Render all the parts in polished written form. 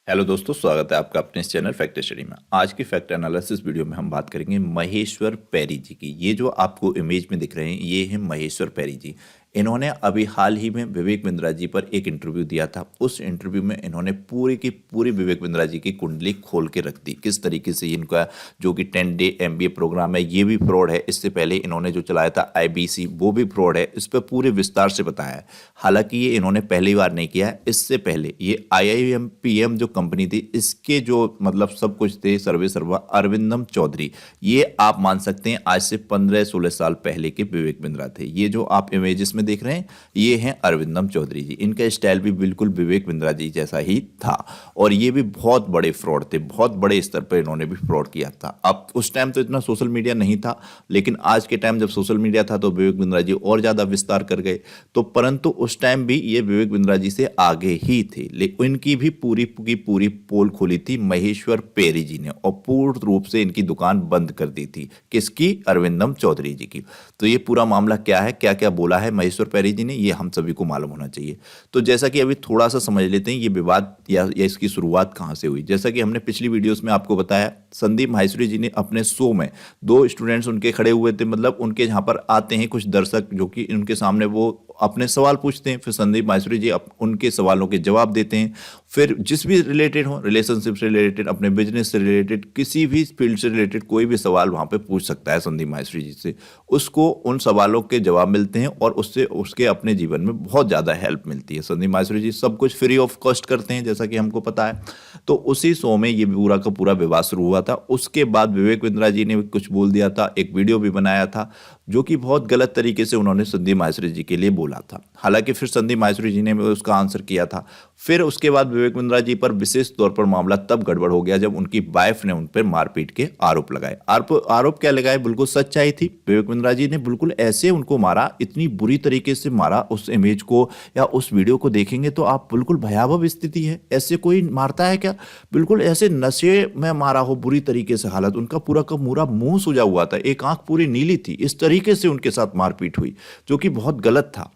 Hello दोस्तों, स्वागत है आपका अपने इस चैनल फैक्ट स्टडी में। आज की फैक्ट एनालिसिस वीडियो में हम बात करेंगे महेश्वर पैरी जी की। ये जो आपको इमेज में दिख रहे हैं ये हैं महेश्वर पैरी जी। इन्होंने अभी हाल ही में विवेक बिंद्रा जी पर एक इंटरव्यू दिया था। उस इंटरव्यू में इन्होंने पूरी की पूरी विवेक बिंद्रा जी की कुंडली खोल के रख दी, किस तरीके से इनका जो कि 10 डे MBA प्रोग्राम है ये भी फ्रॉड है। इससे पहले इन्होंने जो चलाया था IBC वो भी फ्रॉड है। इस पर पूरे विस्तार से बताया है। हालांकि ये इन्होंने पहली बार नहीं किया है, इससे पहले ये IIMPM जो कंपनी थी इसके जो मतलब सब कुछ थे सर्वे सर्वा अरविंदम चौधरी, ये आप मान सकते हैं आज से 15-16 साल पहले के विवेक बिंद्रा थे। ये जो आप इमेजेस में देख रहे हैं ये हैं अरविंदम चौधरी जी। इनका स्टाइल भी बिल्कुल विवेक बिंद्रा जी जैसा ही था और ये भी बहुत बड़े फ्रॉड थे, बहुत बड़े स्तर पर इन्होंने भी फ्रॉड किया था। अब उस टाइम तो इतना सोशल मीडिया नहीं था, लेकिन आज के टाइम जब सोशल मीडिया था तो विवेक बिंद्रा जी और ज़्यादा विस्तार कर गए। तो परंतु उस टाइम भी ये विवेक बिंद्रा जी से आगे ही थे, लेकिन इनकी भी पूरी की पूरी पोल खोली थी महेश्वर पैरी जी ने और पूर्ण रूप से इनकी दुकान बंद कर दी थी। किसकी? अरविंदम चौधरी जी की। तो ये पूरा मामला क्या है, क्या क्या बोला है महेश्वर पैरी जी ने, ये हम सभी को मालूम होना चाहिए। तो जैसा कि अभी थोड़ा सा समझ लेते हैं ये विवाद या इसकी शुरुआत कहाँ से हुई। जैसा कि हमने पिछली वीडियोस में आपको बताया, संदीप माहेश्वरी जी ने अपने शो में दो स्टूडेंट्स उनके खड़े हुए थे, मतलब उनके यहाँ पर आते हैं कुछ दर्शक जो कि उनके सामने वो अपने सवाल पूछते हैं, फिर संदीप माहेश्वरी जी उनके सवालों के जवाब देते हैं। फिर जिस भी रिलेटेड हो, रिलेशनशिप से रिलेटेड, अपने बिजनेस से रिलेटेड, किसी भी फील्ड से रिलेटेड कोई भी सवाल वहाँ पे पूछ सकता है संदीप माहेश्वरी जी से। उसको उन सवालों के जवाब मिलते हैं और उससे उसके अपने जीवन में बहुत ज़्यादा हेल्प मिलती है। संदीप माहेश्वरी जी सब कुछ फ्री ऑफ कॉस्ट करते हैं जैसा कि हमको पता है। तो उसी शो में ये पूरा का पूरा विवाद शुरू हुआ था। उसके बाद विवेक बिंद्रा जी ने कुछ बोल दिया था, एक वीडियो भी बनाया था जो कि बहुत गलत तरीके से उन्होंने संदीप माहेश्वरी जी के लिए बोला था। हालांकि फिर संदीप माहेश्वरी जी ने उसका आंसर किया था। फिर उसके बाद विवेक बिंद्रा जी पर विशेष तौर पर मामला तब गड़बड़ हो गया जब उनकी वाइफ ने उन पर मारपीट के आरोप लगाए। आरोप क्या लगाए? बिल्कुल सच्चाई थी। विवेक बिंद्रा जी ने बिल्कुल ऐसे उनको मारा, इतनी बुरी तरीके से मारा। उस इमेज को या उस वीडियो को देखेंगे तो आप बिल्कुल भयावह स्थिति है। ऐसे कोई मारता है क्या? बिल्कुल ऐसे नशे में मारा हो बुरी तरीके से। हालत उनका पूरा का पूरा मुंह सूजा हुआ था, एक आंख पूरी नीली थी। इस तरीके से उनके साथ मारपीट हुई जो कि बहुत गलत था।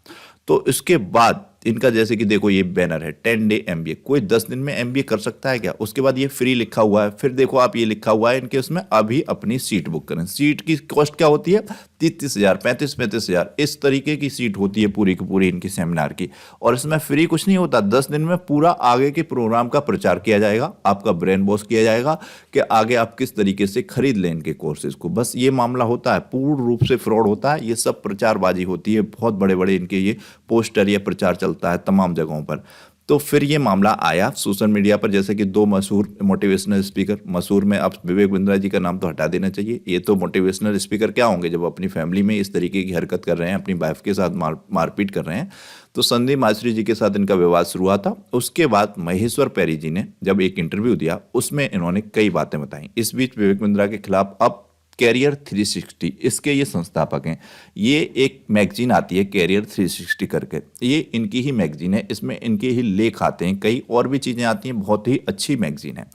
तो इसके बाद इनका जैसे कि देखो ये बैनर है 10 डे MBA। कोई 10 दिन में MBA कर सकता है क्या? उसके बाद ये फ्री लिखा हुआ है। फिर देखो आप ये लिखा हुआ है इनके उसमें, अभी अपनी सीट बुक करें। सीट की कॉस्ट क्या होती है? 30-30 हज़ार, 35-35 हज़ार, इस तरीके की सीट होती है पूरी की पूरी इनकी सेमिनार की। और इसमें फ्री कुछ नहीं होता। 10 दिन में पूरा आगे के प्रोग्राम का प्रचार किया जाएगा, आपका ब्रेन वॉश किया जाएगा कि आगे आप किस तरीके से खरीद लें इनके कोर्सेज को। बस ये मामला होता है, पूर्ण रूप से फ्रॉड होता है। ये सब प्रचारबाजी होती है, बहुत बड़े बड़े इनके ये पोस्टर या प्रचार चलता है तमाम जगहों पर। तो फिर ये मामला आया सोशल मीडिया पर, जैसे कि दो मशहूर मोटिवेशनल स्पीकर, मशहूर में अब विवेक बिंद्रा जी का नाम तो हटा देना चाहिए। ये तो मोटिवेशनल स्पीकर क्या होंगे जब अपनी फैमिली में इस तरीके की हरकत कर रहे हैं, अपनी वाइफ के साथ मारपीट कर रहे हैं। तो संदीप माहेश्वरी जी के साथ इनका विवाद शुरू हुआ था। उसके बाद महेश्वर पैरी जी ने जब एक इंटरव्यू दिया उसमें इन्होंने कई बातें बताई। इस बीच विवेक बिंद्रा के खिलाफ अब कैरियर 360, इसके ये संस्थापक हैं। ये एक मैगजीन आती है कैरियर 360 करके, ये इनकी ही मैगजीन है। इसमें इनके ही लेख आते हैं, कई और भी चीज़ें आती हैं। बहुत ही अच्छी मैगजीन है।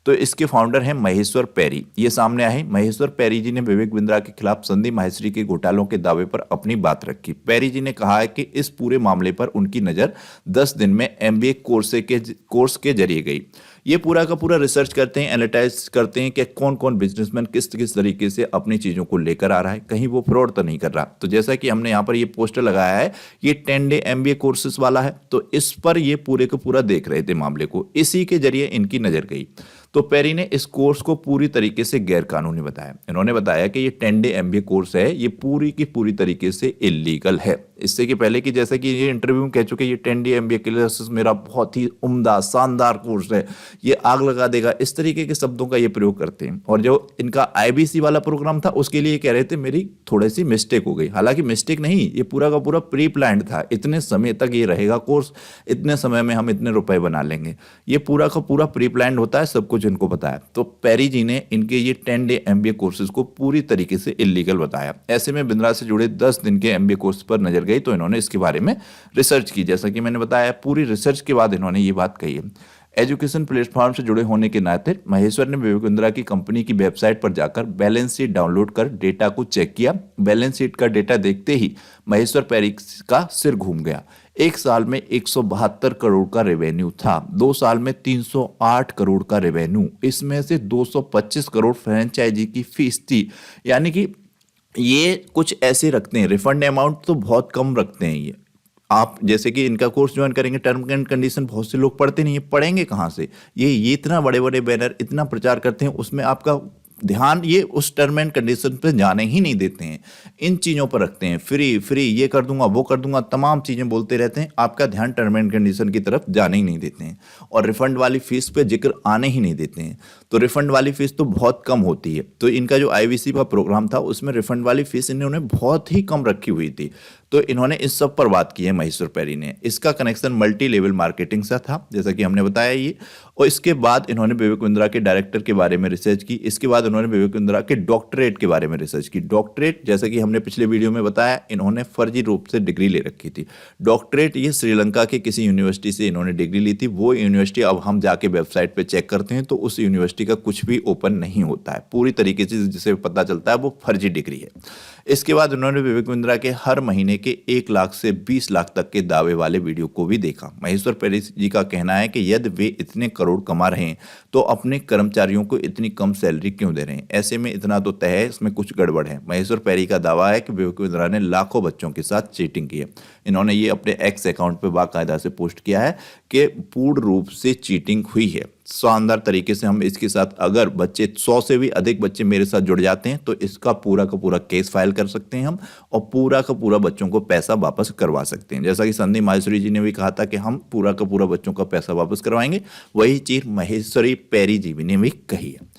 तो इसके फाउंडर हैं महेश्वर पैरी। ये सामने आए। महेश्वर पैरी जी ने विवेक बिंद्रा के खिलाफ संदीप माहेश्वरी के घोटालों के दावे पर अपनी बात रखी। पैरी जी ने कहा है कि इस पूरे मामले पर उनकी नज़र 10 दिन में MBA कोर्स के जरिए गई। ये पूरा का पूरा रिसर्च करते हैं, एनालाइज करते हैं कि कौन कौन बिजनेसमैन किस किस तरीके से अपनी चीज़ों को लेकर आ रहा है, कहीं वो फ्रॉड तो नहीं कर रहा। तो जैसा कि हमने यहाँ पर ये पोस्टर लगाया है, ये 10 डे MBA कोर्सेज वाला है। तो इस पर ये पूरे का पूरा देख रहे थे मामले को, इसी के जरिए इनकी नज़र गई। तो पैरी ने इस कोर्स को पूरी तरीके से गैर कानूनी बताया। इन्होंने बताया कि ये 10 डे MBA कोर्स है, ये पूरी की पूरी तरीके से इलीगल है। इससे कि पहले कि जैसा कि ये इंटरव्यू में कह चुके, ये 10 डे MBA क्लासेस मेरा बहुत ही उम्दा शानदार कोर्स है, ये आग लगा देगा, इस तरीके के शब्दों का ये प्रयोग करते हैं। और जो इनका IBC वाला प्रोग्राम था उसके लिए कह रहे थे मेरी थोड़ी सी मिस्टेक हो गई। हालांकि मिस्टेक नहीं, ये पूरा का पूरा प्री प्लान्ड था। इतने समय तक ये रहेगा कोर्स, इतने समय में हम इतने रुपए बना लेंगे, ये पूरा का पूरा प्री प्लान्ड होता है, सब कुछ इनको बताया। तो पैरी जी ने इनके ये 10 डे MBA कोर्सेज को पूरी तरीके से इलीगल बताया। ऐसे में बिंद्रा से जुड़े 10 दिन के MBA कोर्स पर नजर गई तो इन्होंने इसके बारे में रिसर्च की। जैसा कि मैंने बताया, पूरी रिसर्च के बाद इन्होंने ये बात कही है। एजुकेशन प्लेटफॉर्म से जुड़े होने के नाते महेश्वर ने विवेक बिंद्रा की कंपनी की वेबसाइट पर जाकर बैलेंस शीट डाउनलोड कर डेटा को चेक किया। बैलेंस शीट का डेटा देखते ही महेश्वर पैरी का सिर घूम गया। एक साल में 172 करोड़ का रेवेन्यू था, 2 साल में 308 करोड़ का रेवेन्यू, इसमें से 225 करोड़ फ्रेंचाइजी की फीस थी। यानी कि ये कुछ ऐसे रखते हैं, रिफंड अमाउंट तो बहुत कम रखते हैं ये। आप जैसे कि इनका कोर्स ज्वाइन करेंगे, टर्म एंड कंडीशन बहुत से लोग पढ़ते नहीं है, पढ़ेंगे कहाँ से? ये इतना बड़े बड़े बैनर इतना प्रचार करते हैं, उसमें आपका ध्यान ये उस टर्म एंड कंडीशन पे जाने ही नहीं देते हैं, इन चीज़ों पर रखते हैं। फ्री फ्री ये कर दूंगा वो कर दूंगा, तमाम चीज़ें बोलते रहते हैं, आपका ध्यान टर्म एंड कंडीशन की तरफ जाने ही नहीं देते हैं, और रिफंड वाली फीस पे जिक्र आने ही नहीं देते हैं। तो रिफंड वाली फीस तो बहुत कम होती है। तो इनका जो आईवीसी का प्रोग्राम था उसमें रिफंड वाली फीस इन्होंने बहुत ही कम रखी हुई थी। तो इन्होंने इस सब पर बात की है महेश्वर पैरी ने। इसका कनेक्शन मल्टी लेवल मार्केटिंग से था, जैसा कि हमने बताया ये। और इसके बाद इन्होंने विवेक बिंद्रा के डायरेक्टर के बारे में रिसर्च की। इसके बाद उन्होंने विवेक बिंद्रा के डॉक्टरेट के बारे में रिसर्च की। डॉक्टरेट, जैसा कि हमने पिछले वीडियो में बताया, इन्होंने फर्जी रूप से डिग्री ले रखी थी। डॉक्टरेट ये श्रीलंका के किसी यूनिवर्सिटी से इन्होंने डिग्री ली थी। वो यूनिवर्सिटी अब हम जाके वेबसाइट पर चेक करते हैं तो उस यूनिवर्सिटी का कुछ भी ओपन नहीं होता है, पूरी तरीके से जिसे पता चलता है वो फर्जी डिग्री है। इसके बाद उन्होंने विवेक बिंद्रा के हर महीने के 1 लाख से 20 लाख तक के दावे वाले वीडियो को भी देखा। महेश्वर पैरी जी का कहना है कि यदि वे इतने करोड़ कमा रहे हैं तो अपने कर्मचारियों को इतनी कम सैलरी क्यों दे रहे हैं? ऐसे में इतना तो तय है, इसमें कुछ गड़बड़ है। महेश्वर पैरी का दावा है कि विवेक बिंद्रा ने लाखों बच्चों के साथ चीटिंग की है। इन्होंने ये अपने एक्स अकाउंट पर बाकायदा से पोस्ट किया है कि पूर्ण रूप से चीटिंग हुई है। शानदार तरीके से हम इसके साथ, अगर बच्चे 100 से भी अधिक बच्चे मेरे साथ जुड़ जाते हैं तो इसका पूरा का पूरा केस फाइल कर सकते हैं हम, और पूरा का पूरा बच्चों को पैसा वापस करवा सकते हैं। जैसा कि संदीप माहेश्वरी जी ने भी कहा था कि हम पूरा का पूरा बच्चों का पैसा वापस करवाएंगे, वही चीज महेश्वरी पैरी जी ने भी कही है।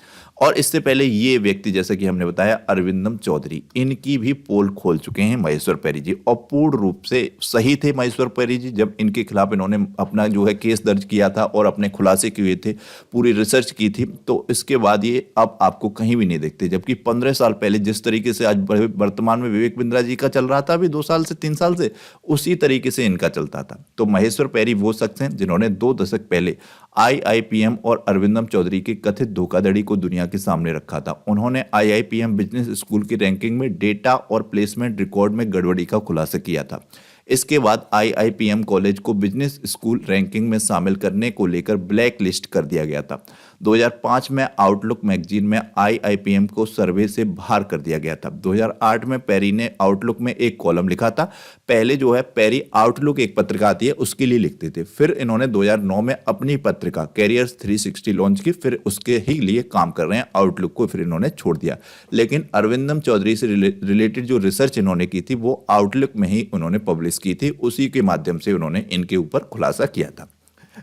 और इससे पहले ये व्यक्ति, जैसा कि हमने बताया, अरविंदम चौधरी, इनकी भी पोल खोल चुके हैं महेश्वर पैरी जी, और पूर्ण रूप से सही थे महेश्वर पैरी जी जब इनके खिलाफ इन्होंने अपना जो है केस दर्ज किया था और अपने खुलासे किए थे, पूरी रिसर्च की थी। तो इसके बाद ये अब आपको कहीं भी नहीं देखते, जबकि 15 साल पहले जिस तरीके से आज वर्तमान में विवेक बिंद्रा जी का चल रहा था अभी 2 साल से 3 साल से, उसी तरीके से इनका चलता था। तो महेश्वर पैरी वो शख्स हैं जिन्होंने 2 दशक पहले आईआईपीएम और अरविंदम चौधरी की कथित धोखाधड़ी को दुनिया के सामने रखा था। उन्होंने आईआईपीएम बिजनेस स्कूल की रैंकिंग में डेटा और प्लेसमेंट रिकॉर्ड में गड़बड़ी का खुलासा किया था। इसके बाद आईआईपीएम कॉलेज को बिजनेस स्कूल रैंकिंग में शामिल करने को लेकर ब्लैक लिस्ट कर दिया गया था। 2005 में आउटलुक मैगजीन में आईआईपीएम को सर्वे से बाहर कर दिया गया था। 2008 में पैरी ने आउटलुक में एक कॉलम लिखा था। पहले जो है पैरी आउटलुक एक पत्रिका आती है उसके लिए लिखते थे, फिर इन्होंने 2009 में अपनी पत्रिका कैरियर्स 360 लॉन्च की, फिर उसके ही लिए काम कर रहे हैं। आउटलुक को फिर इन्होंने छोड़ दिया, लेकिन अरविंदम चौधरी से रिलेटेड जो रिसर्च इन्होंने की थी वो आउटलुक में ही उन्होंने पब्लिश की थी, उसी के माध्यम से उन्होंने इनके ऊपर खुलासा किया था।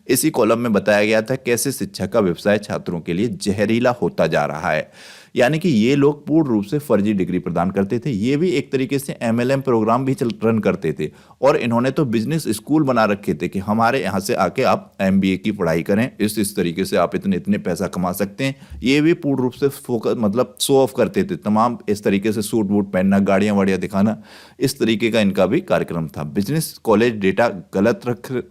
इसी कॉलम में बताया गया था कैसे शिक्षा का व्यवसाय छात्रों के लिए जहरीला होता जा रहा है। यानी कि ये लोग पूर्ण रूप से फर्जी डिग्री प्रदान करते थे। ये भी एक तरीके से एमएलएम प्रोग्राम भी रन करते थे, और इन्होंने तो बिजनेस स्कूल बना रखे थे कि हमारे यहाँ से आके आप एमबीए की पढ़ाई करें, इस तरीके से आप इतने इतने पैसा कमा सकते हैं। ये भी पूर्ण रूप से फोकस मतलब शो ऑफ करते थे, तमाम इस तरीके से सूट वूट पहनना, गाड़ियाँ वाड़ियाँ दिखाना, इस तरीके का इनका भी कार्यक्रम था। बिजनेस कॉलेज डेटा गलत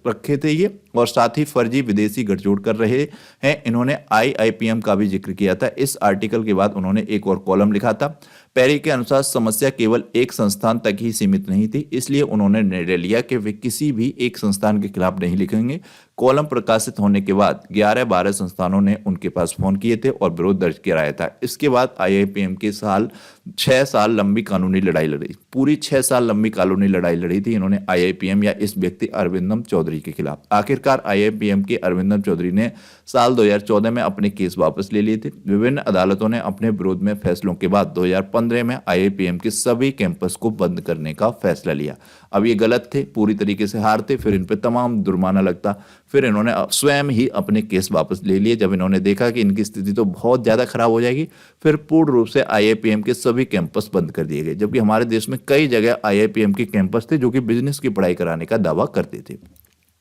रखे थे ये, और साथ ही फर्जी विदेशी गठजोड़ कर रहे हैं। इन्होंने आईआईपीएम का भी जिक्र किया था। इस आर्टिकल के बाद उन्होंने एक और कॉलम लिखा था। पैरी के अनुसार समस्या केवल एक संस्थान तक ही सीमित नहीं थी, इसलिए उन्होंने निर्णय लिया कि वे किसी भी एक संस्थान के खिलाफ नहीं लिखेंगे। कॉलम प्रकाशित होने के बाद 11-12 संस्थानों ने उनके पास फोन किए थे और विरोध दर्ज कराया था। इसके बाद आईआईपीएम के 6 साल लंबी कानूनी लड़ाई लड़ी, पूरी 6 साल लंबी कानूनी लड़ाई लड़ी थी इन्होंने आईआईपीएम या इस व्यक्ति अरविंदम चौधरी के खिलाफ। आखिरकार आईआईपीएम के अरविंदम चौधरी ने साल 2014 में अपने केस वापस ले लिए थे। विभिन्न अदालतों ने अपने विरोध में फैसलों के बाद 2015 में आईआईपीएम के सभी कैंपस को बंद करने का फैसला लिया। अब ये गलत थे, पूरी तरीके से हार थे, फिर इन पर तमाम जुर्माना लगता, फिर इन्होंने स्वयं ही अपने केस वापस ले लिए। जब इन्होंने देखा कि इनकी स्थिति तो बहुत ज़्यादा खराब हो जाएगी, फिर पूर्ण रूप से आईआईपीएम के सभी कैंपस बंद कर दिए गए। जबकि हमारे देश में कई जगह आईआईपीएम के कैंपस थे जो कि बिजनेस की पढ़ाई कराने का दावा करते थे।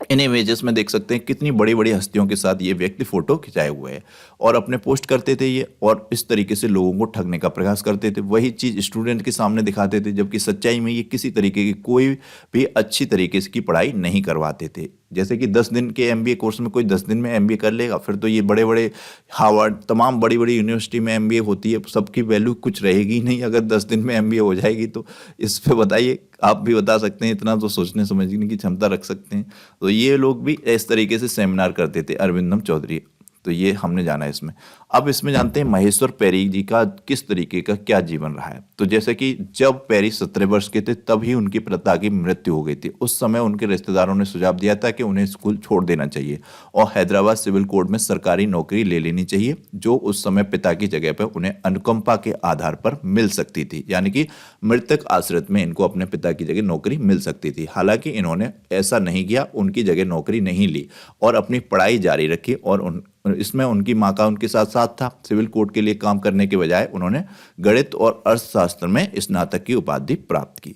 इन इमेजेस में देख सकते हैं कितनी बड़ी बड़ी हस्तियों के साथ ये व्यक्ति फोटो खिंचाए हुए हैं और अपने पोस्ट करते थे ये, और इस तरीके से लोगों को ठगने का प्रयास करते थे। वही चीज़ स्टूडेंट के सामने दिखाते थे, जबकि सच्चाई में ये किसी तरीके की कोई भी अच्छी तरीके से की पढ़ाई नहीं करवाते थे। जैसे कि 10 दिन के एमबीए कोर्स में कोई 10 दिन में एमबीए कर लेगा, फिर तो ये बड़े बड़े हार्वर्ड तमाम बड़ी बड़ी यूनिवर्सिटी में एमबीए होती है, सबकी वैल्यू कुछ रहेगी ही नहीं अगर 10 दिन में एमबीए हो जाएगी। तो इस पे बताइए, आप भी बता सकते हैं, इतना तो सोचने समझने की क्षमता रख सकते हैं। तो ये लोग भी इस तरीके से सेमिनार करते थे, अरविंदम चौधरी। तो ये हमने जाना है इसमें। अब इसमें जानते हैं महेश्वर पैरी जी का किस तरीके का क्या जीवन रहा है। तो जैसे कि जब पैरी 17 वर्ष के थे तभी उनकी पिता की मृत्यु हो गई थी। उस समय उनके रिश्तेदारों ने सुझाव दिया था कि उन्हें स्कूल छोड़ देना चाहिए और हैदराबाद सिविल कोर्ट में सरकारी नौकरी ले लेनी चाहिए, जो उस समय पिता की जगह पर उन्हें अनुकंपा के आधार पर मिल सकती थी, यानी कि मृतक आश्रित में इनको अपने पिता की जगह नौकरी मिल सकती थी। हालांकि इन्होंने ऐसा नहीं किया, उनकी जगह नौकरी नहीं ली और अपनी पढ़ाई जारी रखी। और इसमें उनकी माँ का उनके साथ साथ था। सिविल कोर्ट के लिए काम करने के बजाय उन्होंने गणित और अर्थशास्त्र में स्नातक की उपाधि प्राप्त की।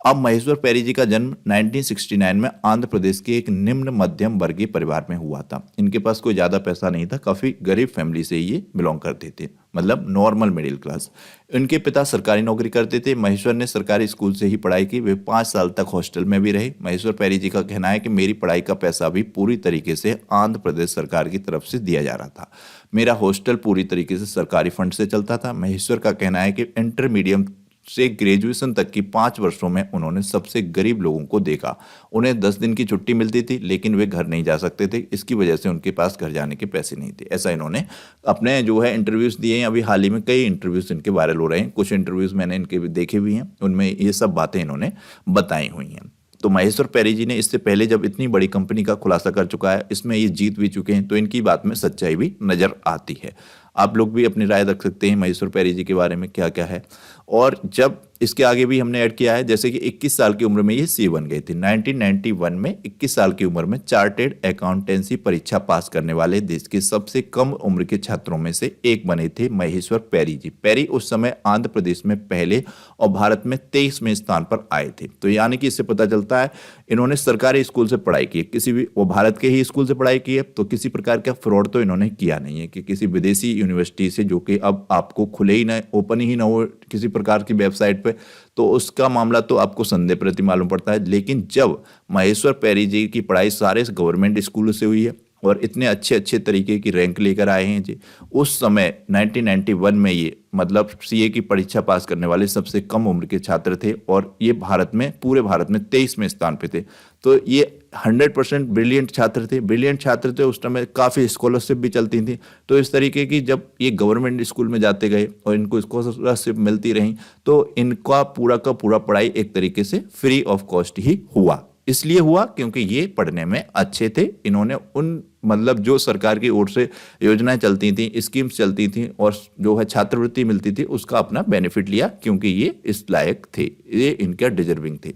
अब महेश्वर पैरी जी का जन्म 1969 में आंध्र प्रदेश के एक निम्न मध्यम वर्गीय परिवार में हुआ था। इनके पास कोई ज़्यादा पैसा नहीं था, काफ़ी गरीब फैमिली से ये बिलोंग करते थे, मतलब नॉर्मल मिडिल क्लास। इनके पिता सरकारी नौकरी करते थे। महेश्वर ने सरकारी स्कूल से ही पढ़ाई की। वे 5 साल तक हॉस्टल में भी रहे। महेश्वर पैरी जी का कहना है कि मेरी पढ़ाई का पैसा भी पूरी तरीके से आंध्र प्रदेश सरकार की तरफ से दिया जा रहा था। मेरा हॉस्टल पूरी तरीके से सरकारी फंड से चलता था। महेश्वर का कहना है कि इंटरमीडियम से ग्रेजुएशन तक की 5 वर्षों में उन्होंने सबसे गरीब लोगों को देखा। उन्हें 10 दिन की छुट्टी मिलती थी, लेकिन वे घर नहीं जा सकते थे। इसकी वजह से उनके पास घर जाने के पैसे नहीं थे। ऐसा इन्होंने अपने जो है इंटरव्यूज दिए हैं। अभी हाल ही में कई इंटरव्यूज इनके वायरल हो रहे हैं। कुछ इंटरव्यूज मैंने इनके भी देखे भी हैं, उनमें ये सब बातें इन्होंने बताई हुई हैं। तो महेश्वर पैरी जी ने इससे पहले जब इतनी बड़ी कंपनी का खुलासा कर चुका है, इसमें ये जीत भी चुके हैं, तो इनकी बात में सच्चाई भी नजर आती है। आप लोग भी अपनी राय रख सकते हैं महेश्वर पैरी जी के बारे में क्या क्या है। और जब इसके आगे भी हमने ऐड किया है, जैसे कि 21 साल की उम्र में ये सीए बन गए थे। 1991 में 21 साल की उम्र में चार्टेड अकाउंटेंसी परीक्षा पास करने वाले देश के सबसे कम उम्र के छात्रों में से एक बने थे महेश्वर पैरी जी। पैरी उस समय आंध्र प्रदेश में पहले और भारत में 23वें स्थान पर आए थे। तो यानी कि इससे पता चलता है इन्होंने सरकारी स्कूल से पढ़ाई की है, किसी भी वो भारत के ही स्कूल से पढ़ाई की है। तो किसी प्रकार का फ्रॉड तो इन्होंने किया नहीं है कि किसी विदेशी यूनिवर्सिटी से, जो कि अब आपको खुले ही ना, ओपन ही ना हो किसी प्रकार की वेबसाइट पे, तो उसका मामला तो आपको संदेह प्रति मालूम पड़ता है। लेकिन जब महेश्वर पैरी जी की पढ़ाई सारे गवर्नमेंट स्कूलों से हुई है और इतने अच्छे अच्छे तरीके की रैंक लेकर आए हैं जी, उस समय 1991 में ये मतलब सीए की परीक्षा पास करने वाले सबसे कम उम्र के छात्र थे और ये भारत में, पूरे भारत में 23वें स्थान पे थे। तो ये 100% ब्रिलियंट छात्र थे। ब्रिलियंट छात्र थे, उस समय काफ़ी स्कॉलरशिप भी चलती थी। तो इस तरीके की जब ये गवर्नमेंट स्कूल में जाते गए और इनको स्कॉलरशिप मिलती रही, तो इनका पूरा का पूरा पढ़ाई एक तरीके से फ्री ऑफ कॉस्ट ही हुआ। इसलिए हुआ क्योंकि ये पढ़ने में अच्छे थे। इन्होंने उन मतलब जो सरकार की ओर से योजनाएं चलती थी, स्कीम्स चलती थी और जो है छात्रवृत्ति मिलती थी, उसका अपना बेनिफिट लिया क्योंकि ये इस लायक थे, ये इनका डिजर्विंग थे।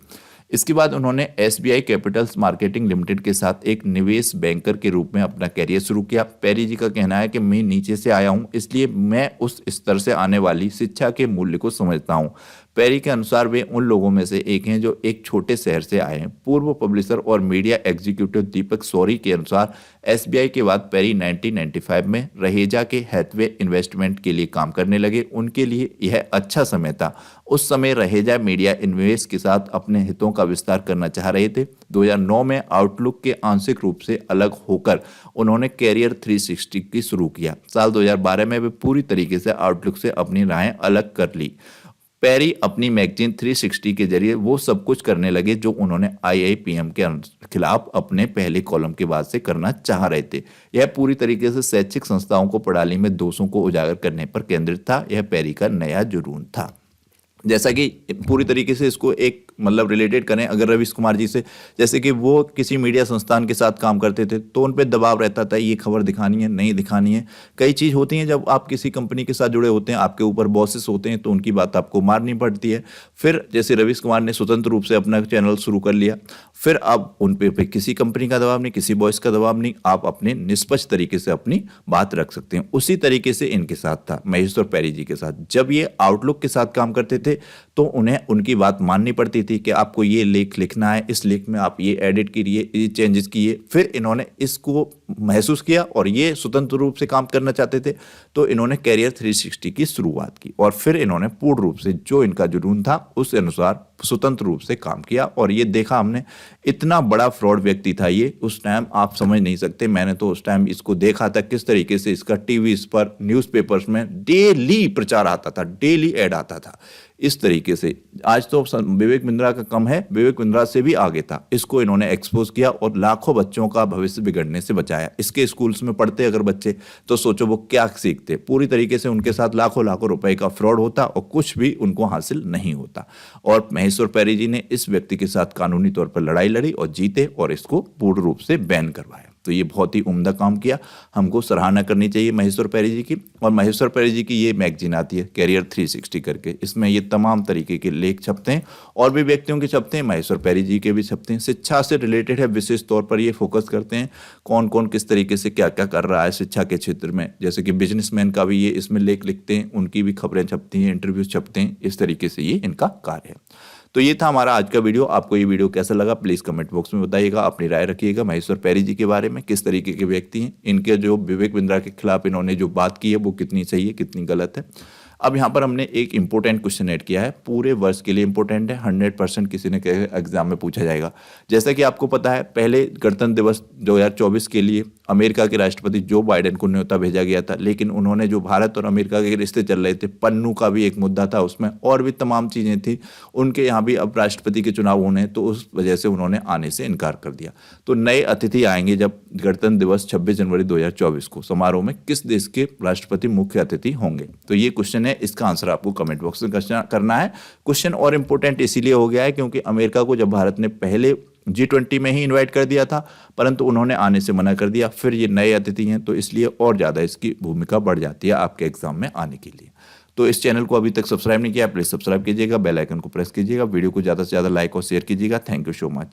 इसके बाद उन्होंने एसबीआई कैपिटल्स मार्केटिंग लिमिटेड के साथ एक निवेश बैंकर के रूप में अपना कैरियर शुरू किया। पैरी जी का कहना है कि मैं नीचे से आया हूं, इसलिए मैं उस स्तर से आने वाली शिक्षा के मूल्य को समझता हूं। पैरी के अनुसार वे उन लोगों में से एक हैं जो एक छोटे शहर से आए हैं। पूर्व पब्लिशर और मीडिया एग्जीक्यूटिव दीपक सौरी के अनुसार एसबीआई के बाद पैरी 1995 में रहेजा के हैथवे इन्वेस्टमेंट के लिए काम करने लगे। उनके लिए यह अच्छा समय था। उस समय रहेजा मीडिया इन्वेस्ट के साथ अपने हितों का विस्तार करना चाह रहे थे। 2009 में आउटलुक के आंशिक रूप से अलग होकर उन्होंने कैरियर 360 की शुरू किया। साल 2012 में वे पूरी तरीके से आउटलुक से अपनी राहें अलग कर ली। पैरी अपनी मैगजीन 360 के जरिए वो सब कुछ करने लगे जो उन्होंने आईआईपीएम के खिलाफ अपने पहले कॉलम के बाद से करना चाह रहे थे। यह पूरी तरीके से शैक्षिक संस्थाओं को प्रणाली में दोषों को उजागर करने पर केंद्रित था। यह पैरी का नया जुनून था। जैसा कि पूरी तरीके से इसको एक मतलब रिलेटेड करें अगर रवीश कुमार जी से, जैसे कि वो किसी मीडिया संस्थान के साथ काम करते थे तो उन पे दबाव रहता था, ये खबर दिखानी है नहीं दिखानी है। कई चीज़ होती हैं जब आप किसी कंपनी के साथ जुड़े होते हैं, आपके ऊपर बॉसेस होते हैं तो उनकी बात आपको माननी पड़ती है। फिर जैसे रवीश कुमार ने स्वतंत्र रूप से अपना चैनल शुरू कर लिया, फिर अब उन पे किसी कंपनी का दबाव नहीं, किसी बॉस का दबाव नहीं, आप अपने निष्पक्ष तरीके से अपनी बात रख सकते हैं। उसी तरीके से इनके साथ था महेश्वर पैरी जी के साथ। जब ये आउटलुक के साथ काम करते थे तो उन्हें उनकी बात माननी पड़ती थी कि आपको ये लेख लिखना है, इस लेख में आप ये एडिट कीजिए, ये चेंजेस किए। फिर इन्होंने इसको महसूस किया और ये स्वतंत्र रूप से काम करना चाहते थे, तो इन्होंने कैरियर 360 की शुरुआत की और फिर इन्होंने पूर्ण रूप से जो इनका जुनून था उस अनुसार स्वतंत्र रूप से काम किया। और ये देखा हमने, इतना बड़ा फ्रॉड व्यक्ति था ये, उस टाइम आप समझ नहीं सकते। मैंने तो उस टाइम इसको देखा था किस तरीके से इसका टीवी पर, न्यूज़पेपर्स में डेली प्रचार आता था, डेली ऐड आता था इस तरीके से। आज तो विवेक बिंद्रा का कम है, विवेक बिंद्रा से भी आगे था। इसको इन्होंने एक्सपोज किया और लाखों बच्चों का भविष्य बिगड़ने से बचाया। इसके स्कूल्स में पढ़ते अगर बच्चे तो सोचो वो क्या सीखते। पूरी तरीके से उनके साथ लाखों लाखों रुपए का फ्रॉड होता और कुछ भी उनको हासिल नहीं होता। और महेश्वर पैरी जी ने इस व्यक्ति के साथ कानूनी तौर पर लड़ाई लड़ी और जीते और इसको पूर्ण रूप से बैन करवाया। तो ये बहुत ही उम्दा काम किया, हमको सराहना करनी चाहिए महेश्वर पैरी जी की। और महेश्वर पैरी जी की ये मैगजीन आती है कैरियर 360 करके, इसमें ये तमाम तरीके के लेख छपते हैं और भी व्यक्तियों के छपते हैं, महेश्वर पैरी जी के भी छपते हैं। शिक्षा से रिलेटेड है, विशेष तौर पर ये फोकस करते हैं कौन कौन किस तरीके से क्या क्या कर रहा है शिक्षा के क्षेत्र में। जैसे कि बिजनेसमैन का भी ये इसमें लेख लिखते हैं, उनकी भी खबरें छपती हैं, इंटरव्यूज छपते हैं। इस तरीके से ये इनका कार्य है। तो ये था हमारा आज का वीडियो। आपको ये वीडियो कैसा लगा प्लीज़ कमेंट बॉक्स में बताइएगा, अपनी राय रखिएगा महेश्वर पैरी जी के बारे में, किस तरीके के व्यक्ति हैं, इनके जो विवेक बिंद्रा के खिलाफ इन्होंने जो बात की है वो कितनी सही है कितनी गलत है। अब यहाँ पर हमने एक इंपॉर्टेंट क्वेश्चन ऐड किया है, पूरे वर्ष के लिए इंपॉर्टेंट है, 100% किसी न किसी एग्जाम में पूछा जाएगा। जैसा कि आपको पता है, पहले गणतंत्र दिवस 2024 के लिए अमेरिका के राष्ट्रपति जो बाइडेन को न्योता भेजा गया था, लेकिन उन्होंने जो भारत और अमेरिका के रिश्ते चल रहे थे, पन्नू का भी एक मुद्दा था उसमें, और भी तमाम चीज़ें थी, उनके यहाँ भी अब राष्ट्रपति के चुनाव होने, तो उस वजह से उन्होंने आने से इनकार कर दिया। तो नए अतिथि आएंगे जब गणतंत्र दिवस 26 जनवरी 2024 को समारोह में, किस देश के राष्ट्रपति मुख्य अतिथि होंगे? तो ये क्वेश्चन है, इसका आंसर आपको कमेंट बॉक्स में करना है। क्वेश्चन और इंपॉर्टेंट इसीलिए हो गया है क्योंकि अमेरिका को जब भारत ने पहले G20 में ही इनवाइट कर दिया था, परंतु उन्होंने आने से मना कर दिया। फिर ये नए अतिथि हैं तो इसलिए और ज़्यादा इसकी भूमिका बढ़ जाती है आपके एग्जाम में आने के लिए। तो इस चैनल को अभी तक सब्सक्राइब नहीं किया, प्लीज़ सब्सक्राइब कीजिएगा, बेल आइकन को प्रेस कीजिएगा, वीडियो को ज़्यादा से ज़्यादा लाइक और शेयर कीजिएगा। Thank you so much.